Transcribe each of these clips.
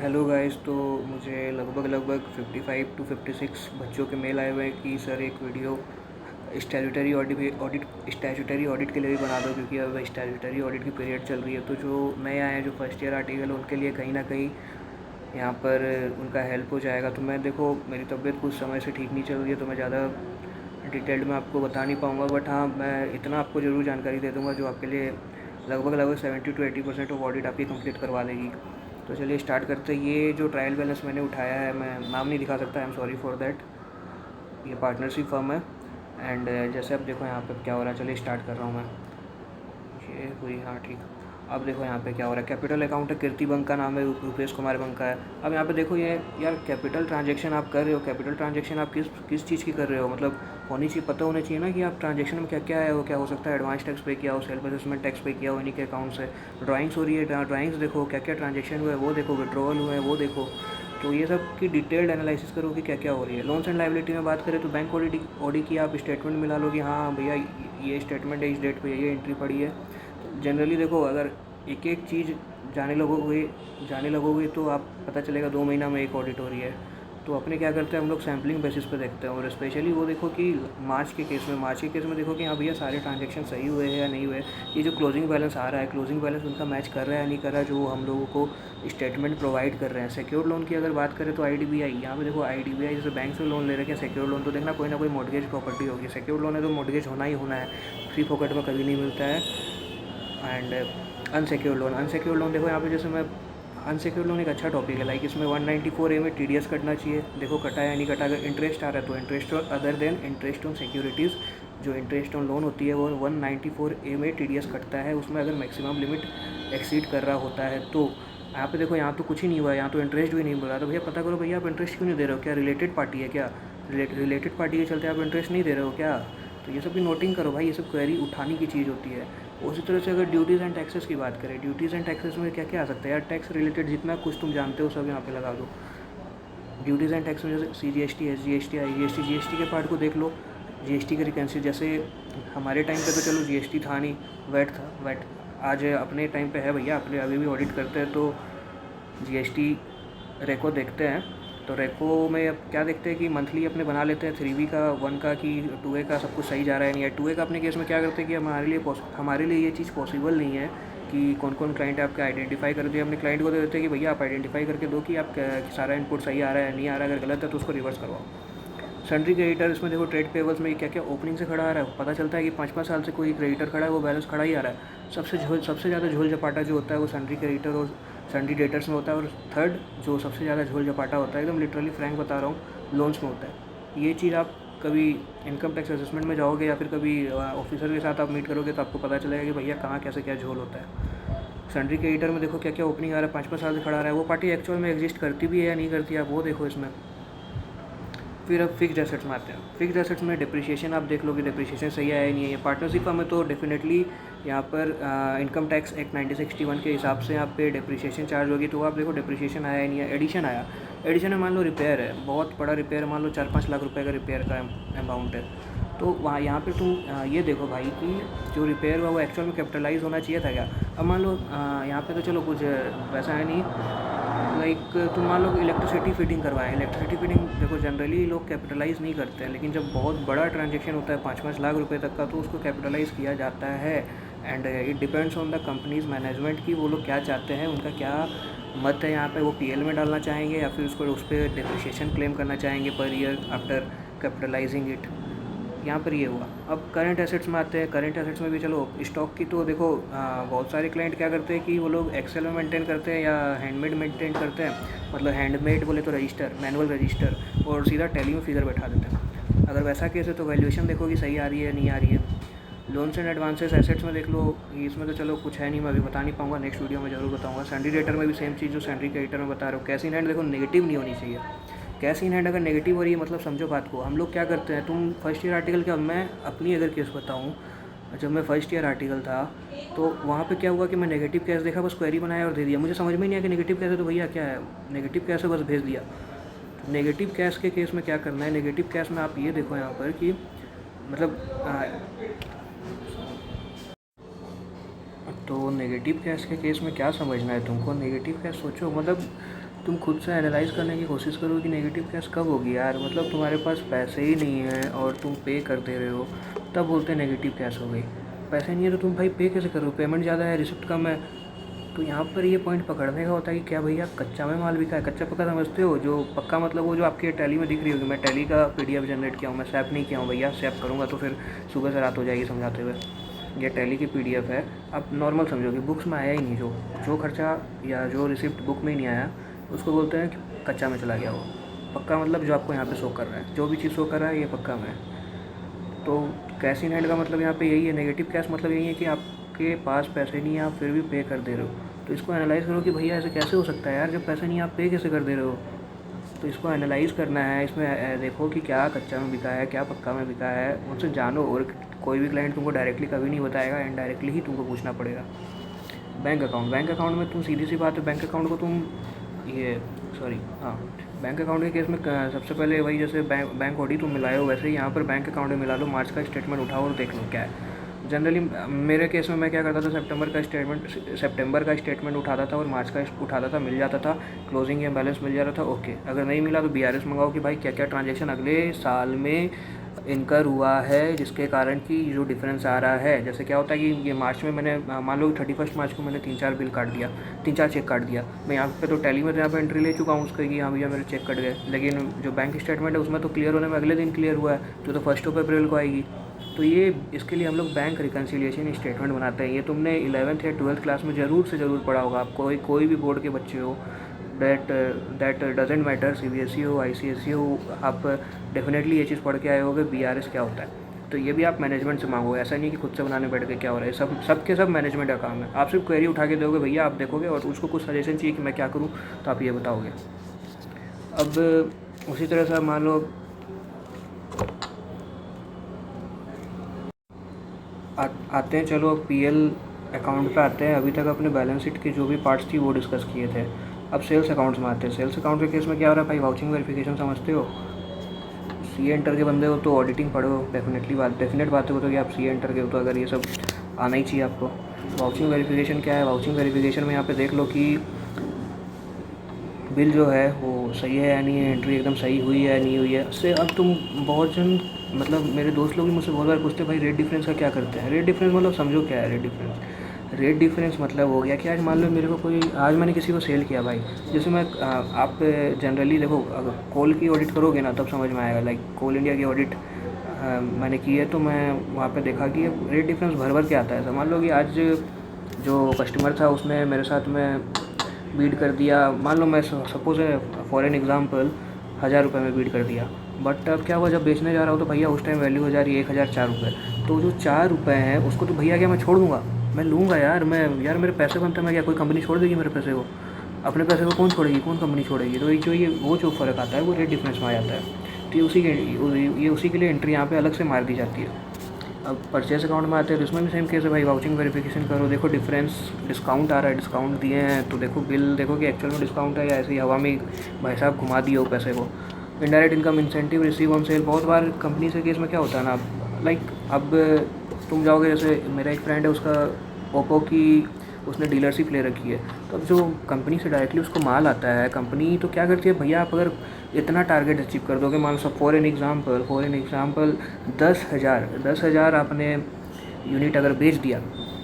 Hello guys. तो मुझे लगभग 55 टू 56 बच्चों के मेल आए हुए हैं कि सर एक वीडियो स्टैट्यूटरी ऑडिट के लिए भी बना दो, क्योंकि अब स्टैट्यूटरी ऑडिट की पीरियड चल रही है। तो जो नए आए हैं, जो फर्स्ट ईयर आर्टिकल, उनके लिए कहीं ना कहीं यहाँ पर उनका हेल्प हो जाएगा। तो मैं देखो, मेरी तबीयत कुछ समय से ठीक नहीं चल रही है, तो मैं ज़्यादा डिटेल्ड में आपको बता नहीं पाऊँगा। बट हाँ, मैं इतना आपको ज़रूर जानकारी दे दूँगा जो आपके लिए लगभग 70 to 80% ऑफ ऑडिट आपकी कंप्लीट करवा देगी। तो चलिए स्टार्ट करते हैं। ये जो ट्रायल बैलेंस मैंने उठाया है, मैं नाम नहीं दिखा सकता, I am sorry for that. ये पार्टनरशिप फर्म है। एंड जैसे अब देखो यहाँ पे क्या हो रहा है, चलिए स्टार्ट कर रहा हूँ मैं। ये हुई, हाँ ठीक। अब देखो यहाँ पे क्या हो रहा है। कैपिटल अकाउंट है, कीर्ति बंक का नाम है, रुपेश कुमार बंक का है। अब यहाँ पे देखो, ये यार कैपिटल ट्रांजेक्शन आप कर रहे हो। कैपिटल ट्रांजेक्शन आप किस चीज़ की कर रहे हो, मतलब होनी चाहिए, पता होना चाहिए ना कि आप ट्रांजेक्शन में क्या क्या है। वो क्या हो सकता है, एडवांस टैक्स पे किया हो, सेल्फ असेसमेंट टैक्स पे किया हो इन्हीं के अकाउंट से। ड्राइंग्स हो रही है, ड्राइंग्स देखो क्या क्या ट्रांजेक्शन हुआ है वो देखो, विड्रॉवल हुआ है वो देखो। तो ये सब की डिटेल्ड एनालिसिस करो कि क्या क्या हो रही है। लोन्स एंड लाइबिलिटी में बात करें तो बैंक ऑडिट की आप स्टेटमेंट मिला लो कि हाँ भैया ये स्टेटमेंट है, इस डेट पे ये एंट्री पड़ी है। तो जनरली देखो, अगर एक एक चीज़ जाने लगोगे तो आप पता चलेगा 2 महीना में एक ऑडिट हो रही है। तो अपने क्या करते हैं हम लोग, सैम्पलिंग बेसिस पे देखते हैं। और स्पेशली वो देखो कि मार्च के केस में देखो कि हाँ भैया सारे ट्रांजेक्शन सही हुए हैं या नहीं हुए। ये जो क्लोजिंग बैलेंस आ रहा है, क्लोजिंग बैलेंस उनका मैच कर रहा है या नहीं कर रहा है, जो हम लोगों को स्टेटमेंट प्रोवाइड कर रहे हैं। सिक्योर्ड लोन की अगर बात करें तो IDBI, यहाँ पे देखो IDBI जैसे बैंक से लोन ले रखे हैं सिक्योर्ड लोन, तो देखना कोई ना कोई मॉर्गेज प्रॉपर्टी होगी। सिक्योर्ड लोन है तो मॉर्गेज होना ही होना है, फ्री पॉकेट में कभी नहीं मिलता है। एंड अनसिक्योर्ड लोन देखो यहाँ पे, जैसे मैं अनसिक्योर्ड लोन एक अच्छा टॉपिक है। लाइक इसमें 194A में TDS कटना चाहिए। देखो कटा या नहीं कटा। अगर इंटरेस्ट आ रहा है तो interest other than interest on securities, जो इंटरेस्ट ऑन लोन होती है वो 194A में TDS कटता है। उसमें अगर मैक्सिमम लिमिट एक्सीड कर रहा होता है तो यहाँ पे देखो, यहाँ तो कुछ ही नहीं हुआ है, यहाँ तो इंटरेस्ट भी नहीं मिल रहा। तो भैया पता करो भैया, आप इंटरेस्ट क्यों नहीं दे रहे हो? क्या रिलेटेड पार्टी है क्या? रिलेटेड पार्टी के चलते आप इंटरेस्ट नहीं दे रहे हो क्या? तो ये सब भी नोटिंग करो भाई, ये सब क्वेरी उठाने की चीज़ होती है। उसी तरह से अगर ड्यूटीज़ एंड टैक्सेस की बात करें, ड्यूटीज़ एंड टैक्सेस में क्या क्या आ सकता है यार? टैक्स रिलेटेड जितना कुछ तुम जानते हो सब यहाँ पे लगा दो। ड्यूटीज़ एंड टैक्स में जैसे CGST, SGST, IGST, GST के पार्ट को देख लो। GST के रिकन्सी, जैसे हमारे टाइम पे तो चलो GST था नहीं, वैट था। वैट आज अपने टाइम पे है भैया, अपने अभी भी ऑडिट करते हैं तो GST रेको देखते हैं। तो रेको में अब क्या देखते हैं कि मंथली अपने बना लेते हैं 3B का, 1 का, कि 2A का सब कुछ सही जा रहा है नहीं है। 2A का अपने केस में क्या करते हैं कि हमारे लिए ये चीज़ पॉसिबल नहीं है कि कौन कौन क्लाइंट आपके आइडेंटिफाई कर दिए। अपने क्लाइंट को दे देते हैं कि भैया आप आइडेंटिफाई करके दो कि आप सारा इनपुट सही आ रहा है नहीं आ रहा है। अगर गलत है तो उसको रिवर्स करवाओ। सन्ड्री क्रेडिटर, इसमें देखो ट्रेड पेबल्स में क्या क्या ओपनिंग से खड़ा आ रहा है, पता चलता है कि 5-5 साल से कोई क्रेडिटर खड़ा है, वो बैलेंस खड़ा ही आ रहा है। सबसे ज़्यादा झोल झपाटा जो होता है वो सन्ड्री क्रेडिटर और सन्ड्री डेटर्स में होता है। और थर्ड जो सबसे ज़्यादा झोल झपाटा होता है, एकदम लिटरली फ्रैंक बता रहा हूँ, लोन्स में होता है। ये चीज़ आप कभी इनकम टैक्स असेसमेंट में जाओगे या फिर कभी ऑफिसर के साथ आप मीट करोगे तो आपको पता चलेगा कि भैया कहाँ कैसे क्या झोल होता है। सन्ड्री क्रेडिटर में देखो क्या क्या ओपनिंग आ रहा है, 5-5 साल से खड़ा आ रहा है। वो पार्टी एक्चुअल में एग्जिस्ट करती भी है या नहीं करती है, आप वो देखो इसमें। फिर अब फिक्स्ड एसेट्स में आते हैं। फिक्स्ड एसेट्स में डिप्रिशिएशन आप देख लो कि डिप्रिशिएशन सही आया नहीं है। ये पार्टनरशिप में तो डेफिनेटली यहाँ पर इनकम टैक्स एक्ट 1961 के हिसाब से यहाँ पे डिप्रिशिएशन चार्ज होगी। तो आप देखो डिप्रिशिएशन आया ही नहीं है। एडिशन आया, एडिशन में मान लो रिपेयर है, बहुत बड़ा रिपेयर, मान लो 4-5 लाख रुपए का रिपेयर का अमाउंट है। तो वहाँ यहाँ पे तुम ये देखो भाई कि जो रिपेयर हुआ वो एक्चुअल में कैपिटलाइज होना चाहिए था क्या? अब मान लो यहाँ पे तो चलो कुछ वैसा है नहीं। लाइक तुम मान लो इलेक्ट्रिसिटी फिटिंग करवाएं। इलेक्ट्रिसिटी फिटिंग देखो जनरली लोग कैपिटलाइज़ नहीं करते हैं, लेकिन जब बहुत बड़ा ट्रांजेक्शन होता है 5-5 लाख रुपए तक का, तो उसको कैपिटलाइज़ किया जाता है। And it depends on the companies management की वो लोग क्या चाहते हैं, उनका क्या मत है यहाँ पे। वो PL में डालना चाहेंगे या फिर उसको उस पर डिप्रिशिएशन क्लेम करना चाहेंगे per year after capitalising it. यहाँ पर ये हुआ। अब करंट एसेट्स में आते हैं। करंट एसेट्स में भी चलो स्टॉक की तो देखो बहुत सारे क्लाइंट क्या करते हैं कि वो लोग एक्सेल में मेंटेन करते हैं या हैंडमेड मेंटेन करते हैं। मतलब हैंडमेड बोले तो रजिस्टर, मैनुअल रजिस्टर, और सीधा टैली में फिगर बैठा देते हैं। अगर वैसा केस है तो वैल्यूएशन देखो कि सही आ रही है नहीं आ रही है। लोन्स एंड एडवांसेस एसेट्स में देख लो, इसमें तो चलो कुछ है नहीं, मैं अभी बता नहीं पाऊंगा, नेक्स्ट वीडियो में जरूर बताऊंगा। सन्ड्री डेटर में भी सेम चीज़ जो सन्ड्री क्रेडिटर में बता रहा हूँ। कैश इन हैंड देखो नेगेटिव नहीं होनी चाहिए। कैश इन हैंड अगर नेगेटिव हो रही है मतलब समझो बात को। हम लोग क्या करते हैं, तुम फर्स्ट ईयर आर्टिकल क्या, मैं अपनी अगर केस बताऊँ, जब मैं फर्स्ट ईयर आर्टिकल था तो वहाँ पे क्या हुआ कि मैं नेगेटिव कैश देखा, बस क्वेरी बनाया और दे दिया। मुझे समझ में नहीं आया कि नेगेटिव कैश है तो भैया क्या है, नेगेटिव कैश है, बस भेज दिया। नेगेटिव कैश के केस में क्या करना है, नेगेटिव कैश में आप ये देखो यहाँ पर कि मतलब तो नेगेटिव कैश के केस में क्या समझना है तुमको। नेगेटिव कैश सोचो, मतलब तुम खुद से एनालाइज़ करने की कोशिश करो कि नेगेटिव कैश कब होगी यार। मतलब तुम्हारे पास पैसे ही नहीं है और तुम पे कर दे रहे हो, तब बोलते हैं नेगेटिव कैश हो गई। पैसे नहीं है तो तुम भाई पे कैसे करो, पेमेंट ज़्यादा है, रिसिप्ट कम है। तो यहाँ पर ये पॉइंट पकड़ने का होता है कि क्या भैया कच्चा में माल बिका है। कच्चा पक्का समझते हो, जो पक्का मतलब वो जो आपके टैली में दिख रही होगी। मैं टैली का पीडीएफ जनरेट किया हूँ, मैं स्वैप नहीं किया हूँ भैया। स्वैप करूँगा तो फिर सुबह से रात हो जाएगी समझाते हुए। ये टैली की पीडीएफ है, आप नॉर्मल समझोगे, बुक्स में आया ही नहीं। जो खर्चा या जो रिसिप्ट बुक में ही नहीं आया उसको बोलते हैं कि कच्चा में चला गया। वो पक्का मतलब जो आपको यहाँ पे शो कर रहा है, जो भी चीज़ शो कर रहा है ये पक्का में है। तो कैश इन हैंड का मतलब यहाँ पे यही है। नेगेटिव कैश मतलब यही है कि आपके पास पैसे नहीं है, आप फिर भी पे कर दे रहे हो। तो इसको एनालाइज़ करो कि भैया ऐसे कैसे हो सकता है यार, जब पैसे नहीं आप पे कैसे कर दे रहे हो। तो इसको एनालाइज़ करना है, इसमें देखो कि क्या कच्चा में बिका है, क्या पक्का में बिका है, उनसे जानो। और कोई भी क्लाइंट तुमको डायरेक्टली कभी नहीं बताएगा, इनडायरेक्टली ही तुमको पूछना पड़ेगा। बैंक अकाउंट में तुम सीधी सी बात है, बैंक अकाउंट को तुम ये सॉरी हाँ बैंक अकाउंट के केस में सबसे पहले वही जैसे बैंक ओडी तुम मिलाए हो, वैसे ही यहाँ पर बैंक अकाउंट में मिला लो। मार्च का स्टेटमेंट उठाओ और देख लो क्या है। जनरली मेरे केस में मैं क्या करता था, सितंबर का स्टेटमेंट उठाता था और मार्च का उठाता था, मिल जाता था, क्लोजिंग या बैलेंस मिल जाता था, ओके। अगर नहीं मिला तो बीआरएस मंगाओ कि भाई क्या क्या ट्रांजेक्शन अगले साल में इनकर हुआ है, जिसके कारण कि जो डिफरेंस आ रहा है। जैसे क्या होता है कि ये मार्च में मैंने मान लो 31 मार्च को मैंने 3-4 बिल काट दिया, 3-4 चेक काट दिया। मैं यहाँ पे तो टैली में तो यहाँ पे एंट्री ले चुका हूँ उसका कि हाँ भैया मेरे चेक कट गए। लेकिन जो बैंक स्टेटमेंट है उसमें तो क्लियर होने में अगले दिन क्लियर हुआ है, जो तो 1 अप्रैल को आएगी। तो ये इसके लिए हम लोग बैंक रिकन्सिलिएशन स्टेटमेंट बनाते हैं। ये तुमने 11th या 12th क्लास में ज़रूर से ज़रूर पढ़ा होगा। आप कोई भी बोर्ड के बच्चे हो, दैट डजेंट मैटर, सीबीएसई हो, आईसीएसई हो, आप डेफिनेटली ये चीज़ पढ़ के आए होगे बीआरएस क्या होता है। तो ये भी आप मैनेजमेंट से मांगोगे, ऐसा नहीं कि खुद से बनाने बैठ के क्या हो रहा है। सब मैनेजमेंट का काम है। आप सिर्फ क्वेरी उठा के दोगे भैया, आप देखोगे और उसको कुछ सजेशन चाहिए कि मैं क्या करूँ, तो आप ये बताओगे। अब उसी तरह से मान लो आते हैं, चलो पीएल अकाउंट पे आते हैं। अभी तक अपने बैलेंस शीट के जो भी पार्ट्स थी वो डिस्कस किए थे। अब सेल्स अकाउंट्स में आते हैं। सेल्स अकाउंट के केस में क्या हो रहा है भाई, वाउचिंग वेरिफिकेशन समझते हो। सीए इंटर के बंदे हो तो ऑडिटिंग पढ़ो, डेफिनेट बात है वो तो कि आप सीए इंटर के हो तो अगर ये सब आना ही चाहिए आपको। वाउचिंग वेरिफिकेशन क्या है, वाउचिंग वेरिफिकेशन में यहाँ पे देख लो कि बिल जो है वो सही है या नहीं है, एंट्री एकदम सही हुई है या नहीं हुई है। उससे अब तुम बहुत जन मतलब मेरे दोस्त लोग भी मुझसे बहुत बार पूछते हैं भाई रेट डिफरेंस का क्या करते हैं। रेट डिफरेंस मतलब समझो क्या है रेट डिफरेंस मतलब हो गया कि आज मान लो मेरे को आज मैंने किसी को सेल किया भाई। जैसे मैं आप जनरली देखो, अगर कोल की ऑडिट करोगे ना तब समझ में आएगा। लाइक कोल इंडिया की ऑडिट मैंने की है, तो मैं वहाँ पे देखा कि रेट डिफरेंस भर के आता है। मान लो कि आज जो कस्टमर था उसने मेरे साथ में बीट कर दिया, मान लो मैं सपोज है फॉर एन एग्जांपल 1000 रुपये में बीट कर दिया। बट अब क्या हुआ, जब बेचने जा रहा हूँ तो भैया उस टाइम वैल्यू हो जा रही है 1004 रुपये। तो जो 4 रुपये हैं उसको तो भैया क्या मैं छोड़ दूँगा, मैं लूँगा यार। यार मेरे पैसे बनते हैं, मैं क्या कोई कंपनी छोड़ देगी मेरे पैसे को? अपने पैसे को कौन छोड़ेगी, कौन कंपनी छोड़ेगी? तो जो फ़र्क आता है वो रेट डिफरेंस में आ जाता है। तो ये उसी के लिए एंट्री यहाँ पे अलग से मार दी जाती है। अब परचेस अकाउंट में आते हैं तो इसमें भी सेम केस है भाई। वाउचिंग वेरिफिकेशन करो, देखो डिफरेंस, डिस्काउंट आ रहा है, डिस्काउंट दिए हैं तो देखो बिल देखो कि एक्चुअल में डिस्काउंट है या ऐसे ही हवा में भाई साहब घुमा दिए हो पैसे को। Indirect income incentive receive on sale, बहुत बार कंपनी से केस में क्या होता है ना, लाइक अब तुम जाओगे, जैसे मेरा एक फ्रेंड है उसका ओप्पो की उसने डीलरशिप ले रखी है। तो अब जो कंपनी से डायरेक्टली उसको माल आता है, कंपनी तो क्या करती है भैया, आप अगर इतना टारगेट अचीव कर दोगे, मान लो फॉर एन एग्ज़ाम्पल 10,000 आपने यूनिट अगर बेच दिया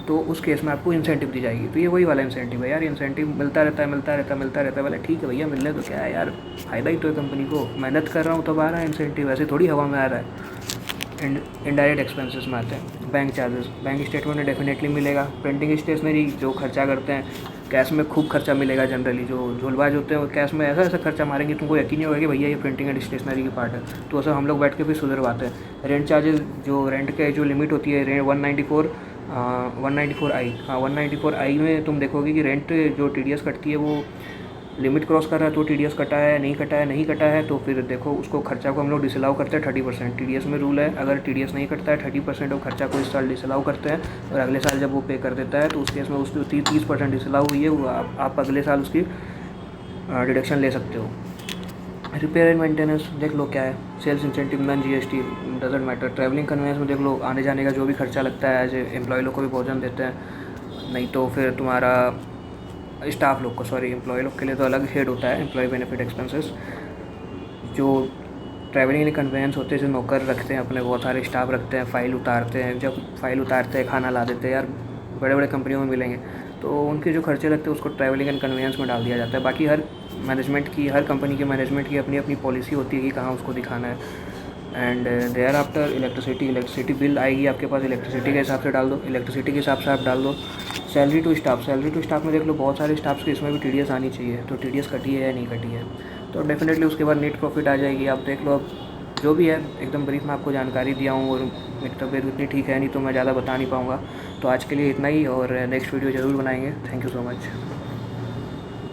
तो उस केस में आपको इंसेंटिव दी जाएगी। तो ये वही वाला इंसेंटिव है यार, इंसेंटिव मिलता रहता है। बोले ठीक है भैया, मिलने तो क्या है यार, फ़ायदा ही तो है कंपनी को, मेहनत कर रहा हूँ तब आ रहा है इंसेंटिव, ऐसे थोड़ी हवा में आ रहा है। इनडायरेक्ट एक्सपेंसेस में आते हैं बैंक चार्जेस। बैंक स्टेटमेंट में डेफिनेटली मिलेगा। प्रिंटिंग स्टेशनरी जो खर्चा करते हैं, कैश में खूब खर्चा मिलेगा। जनरली जो झोलबाज होते हैं वो कैश में ऐसा खर्चा मारेंगे तुमको यकीन नहीं होगा कि भैया ये प्रिंटिंग एंड स्टेशनरी की पार्ट है। तो ऐसा हम लोग बैठ के भी सुधरवाते हैं। रेंट चार्जेस, जो रेंट के जो लिमिट होती है 194I में तुम देखोगे कि रेंट जो TDS कटती है वो लिमिट क्रॉस कर रहा है तो TDS कटा है, नहीं कटा है तो फिर देखो उसको खर्चा को हम लोग डिसअलाउ करते हैं 30%। TDS में रूल है, अगर TDS नहीं कटता है 30% ऑफ खर्चा को इस साल डिसअलाउ करते हैं, और अगले साल जब वो पे कर देता है तो उस केस में उसकी 30% डिसअलाउ हुई है वो आप अगले साल उसकी डिडक्शन ले सकते हो। रिपेयर एंड मेंटेनेंस देख लो क्या है। Sales incentive, non GST, doesn't matter. Travelling conveyance में देख लो, आने जाने का जो भी खर्चा लगता है एज ए एम्प्लॉय लोग को भी भोजन देते हैं। नहीं तो फिर तुम्हारा स्टाफ लोग को, सॉरी एम्प्लॉय लोग के लिए तो अलग हेड होता है, एम्प्लॉय बेनिफिट एक्सपेंसेस। जो ट्रैवलिंग एंड कन्वेंस होते हैं, जो नौकर रखते हैं अपने, बहुत सारे स्टाफ रखते हैं, फ़ाइल उतारते हैं, जब फाइल उतारते हैं खाना ला देते हैं यार, बड़े बड़े कंपनियों में मिलेंगे, तो उनके जो खर्चे लगते हैं उसको ट्रैवलिंग एंड कन्वेंस में डाल दिया जाता है। बाकी हर मैनेजमेंट की, हर कंपनी के मैनेजमेंट की अपनी अपनी पॉलिसी होती है कि कहाँ उसको दिखाना है। And thereafter electricity bill आएगी आपके पास, इलेक्ट्रिसिटी के हिसाब से डाल दो, इलेक्ट्रिसिटी के हिसाब से आप डाल दो। सैलरी टू स्टाफ में देख लो, बहुत सारे स्टाफ्स के इसमें भी टीडीएस आनी चाहिए, तो टीडीएस कटी है या नहीं कटी है, तो डेफिनेटली उसके बाद नेट प्रॉफिट आ जाएगी। आप देख लो, अब जो भी है एकदम ब्रीफ में आपको जानकारी दिया हूँ, और मेरी तबीयत उतनी ठीक है नहीं तो मैं ज़्यादा बता नहीं पाऊँगा। तो आज के लिए इतना ही, और नेक्स्ट वीडियो ज़रूर बनाएंगे। Thank you so much.